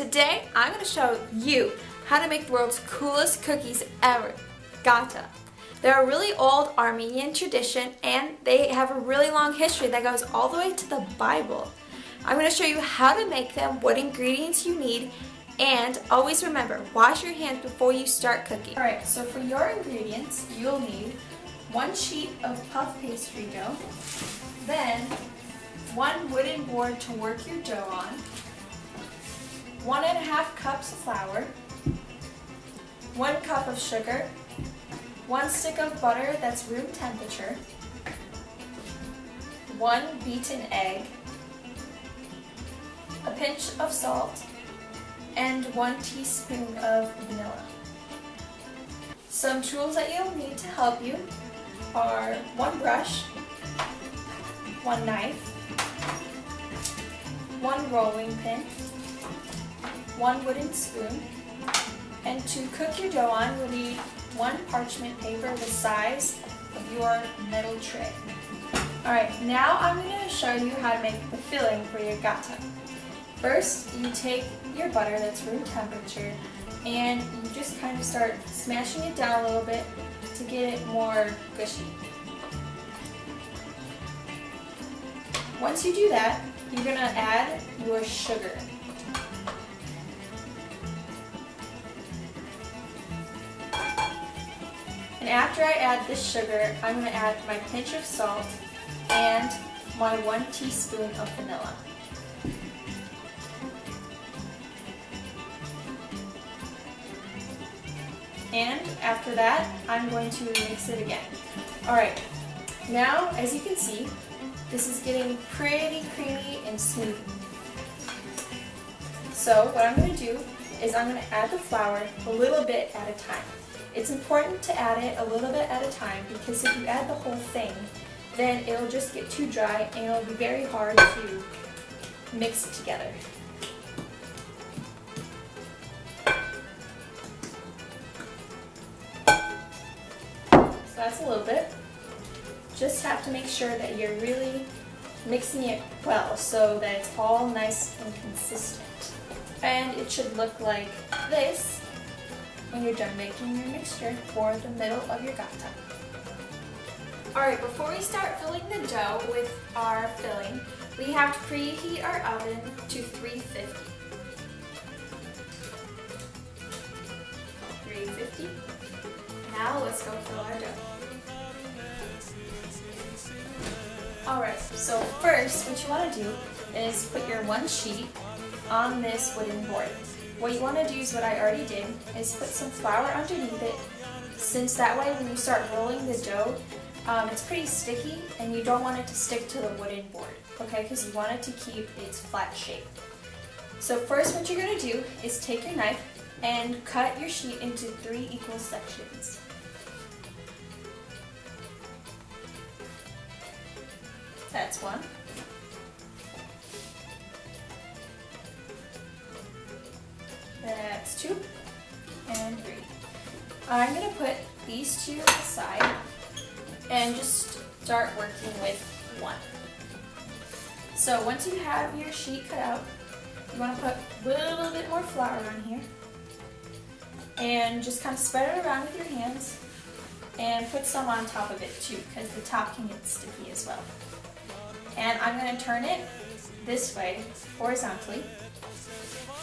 Today I'm going to show you how to make the world's coolest cookies ever, Gata. They're a really old Armenian tradition and they have a really long history that goes all the way to the Bible. I'm going to show you how to make them, what ingredients you need, and always remember, wash your hands before you start cooking. Alright, so for your ingredients, you'll need 1 sheet of puff pastry dough, then 1 wooden board to work your dough on, 1½ cups of flour, 1 cup of sugar, 1 stick of butter that's room temperature, 1 beaten egg, a pinch of salt, and 1 teaspoon of vanilla. Some tools that you'll need to help you are 1 brush, 1 knife, 1 rolling pin, 1 wooden spoon, and to cook your dough on, you'll need 1 parchment paper the size of your metal tray. Alright, now I'm going to show you how to make the filling for your gata. First, you take your butter that's room temperature and you just kind of start smashing it down a little bit to get it more gushy. Once you do that, you're going to add your sugar. And after I add this sugar, I'm going to add my pinch of salt and my 1 teaspoon of vanilla. And after that, I'm going to mix it again. Alright, now as you can see, this is getting pretty creamy and smooth. So what I'm going to do is I'm going to add the flour a little bit at a time. It's important to add it a little bit at a time because if you add the whole thing, then it'll just get too dry and it'll be very hard to mix it together. So that's a little bit. Just have to make sure that you're really mixing it well so that it's all nice and consistent. And it should look like this when you're done making your mixture for the middle of your gata. Alright, before we start filling the dough with our filling, we have to preheat our oven to 350. 350. Now let's go fill our dough. Alright, so first what you want to do is put your 1 sheet on this wooden board. What you want to do is what I already did, is put some flour underneath it, since that way when you start rolling the dough, it's pretty sticky and you don't want it to stick to the wooden board, okay, because you want it to keep its flat shape. So first what you're going to do is take your knife and cut your sheet into 3 equal sections. That's 1. That's 2 and 3. I'm going to put these 2 aside and just start working with 1. So once you have your sheet cut out, you want to put a little bit more flour on here and just kind of spread it around with your hands and put some on top of it too because the top can get sticky as well. And I'm going to turn it this way horizontally.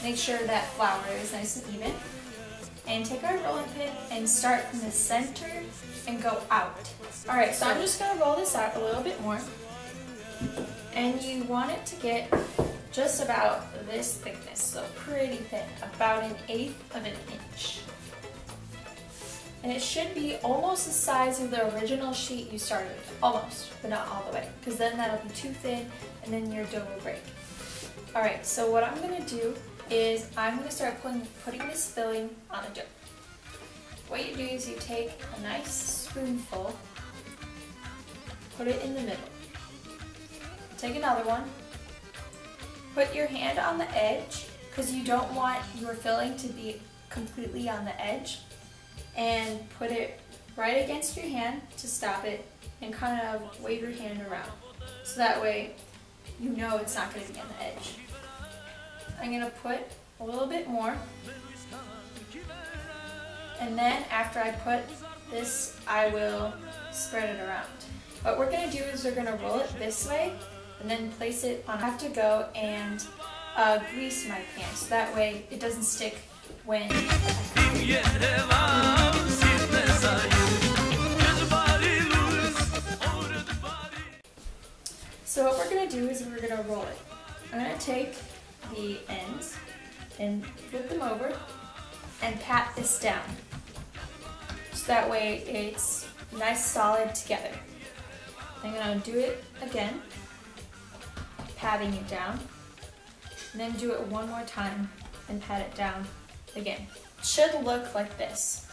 Make sure that flour is nice and even. And take our rolling pin and start from the center and go out. Alright, so I'm just going to roll this out a little bit more. And you want it to get just about this thickness, so pretty thin, about 1/8 of an inch. And it should be almost the size of the original sheet you started with. Almost, but not all the way, because then that'll be too thin and then your dough will break. Alright, so what I'm going to do is I'm going to start putting this filling on the dough. What you do is you take a nice spoonful, put it in the middle. Take another one, put your hand on the edge because you don't want your filling to be completely on the edge, and put it right against your hand to stop it and kind of wave your hand around so that way you know it's not going to be on the edge. I'm going to put a little bit more. And then after I put this, I will spread it around. What we're gonna do is we're gonna roll it this way and then place it on. I have to go and grease my pan so that way it doesn't stick when So what we're going to do is we're going to roll it. I'm going to take the ends and flip them over and pat this down. So that way it's nice solid together. I'm going to do it again, patting it down, and then do it one more time and pat it down again. It should look like this.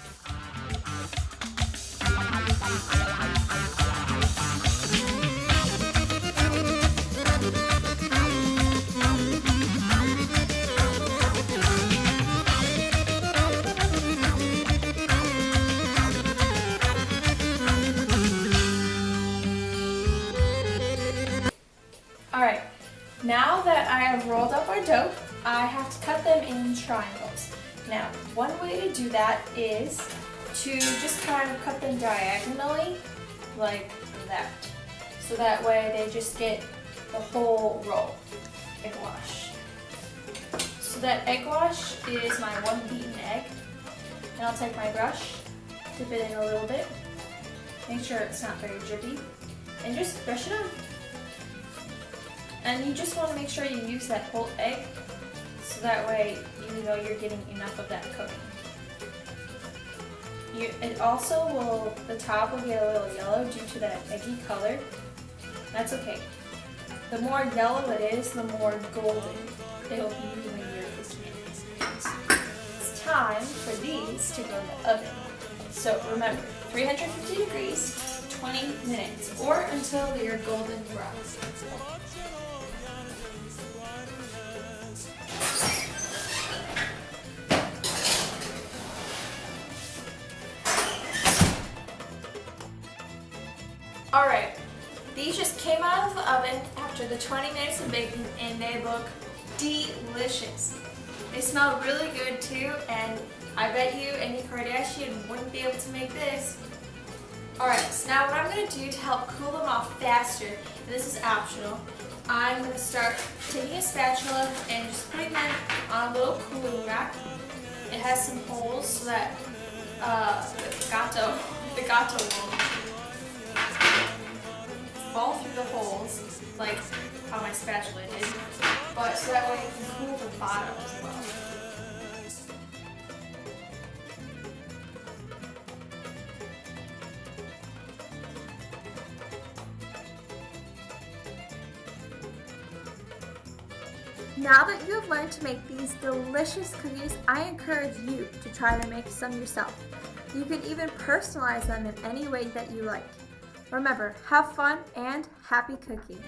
Alright, now that I have rolled up our dough, I have to cut them in triangles. Now, one way to do that is to just kind of cut them diagonally, like that. So that way they just get the whole roll. Egg wash. So that egg wash is my 1 beaten egg. And I'll take my brush, dip it in a little bit, make sure it's not very drippy, and just brush it on. And you just want to make sure you use that whole egg, so that way you know you're getting enough of that coating. It also will, the top will get a little yellow due to that eggy color. That's okay. The more yellow it is, the more golden it'll be when you're cooking it. It's time for these to go in the oven. So remember, 350 degrees, 20 minutes, or until they're golden brown. Alright, these just came out of the oven after the 20 minutes of baking and they look delicious. They smell really good too, and I bet you any Kardashian wouldn't be able to make this. Alright, so now what I'm going to do to help cool them off faster, and this is optional, I'm going to start taking a spatula and just putting them on a little cooling rack. It has some holes so that the gata will fall through the holes, like how my spatula did, but so that way it can cool the bottom as well. Now that you have learned to make these delicious cookies, I encourage you to try to make some yourself. You can even personalize them in any way that you like. Remember, have fun and happy cooking.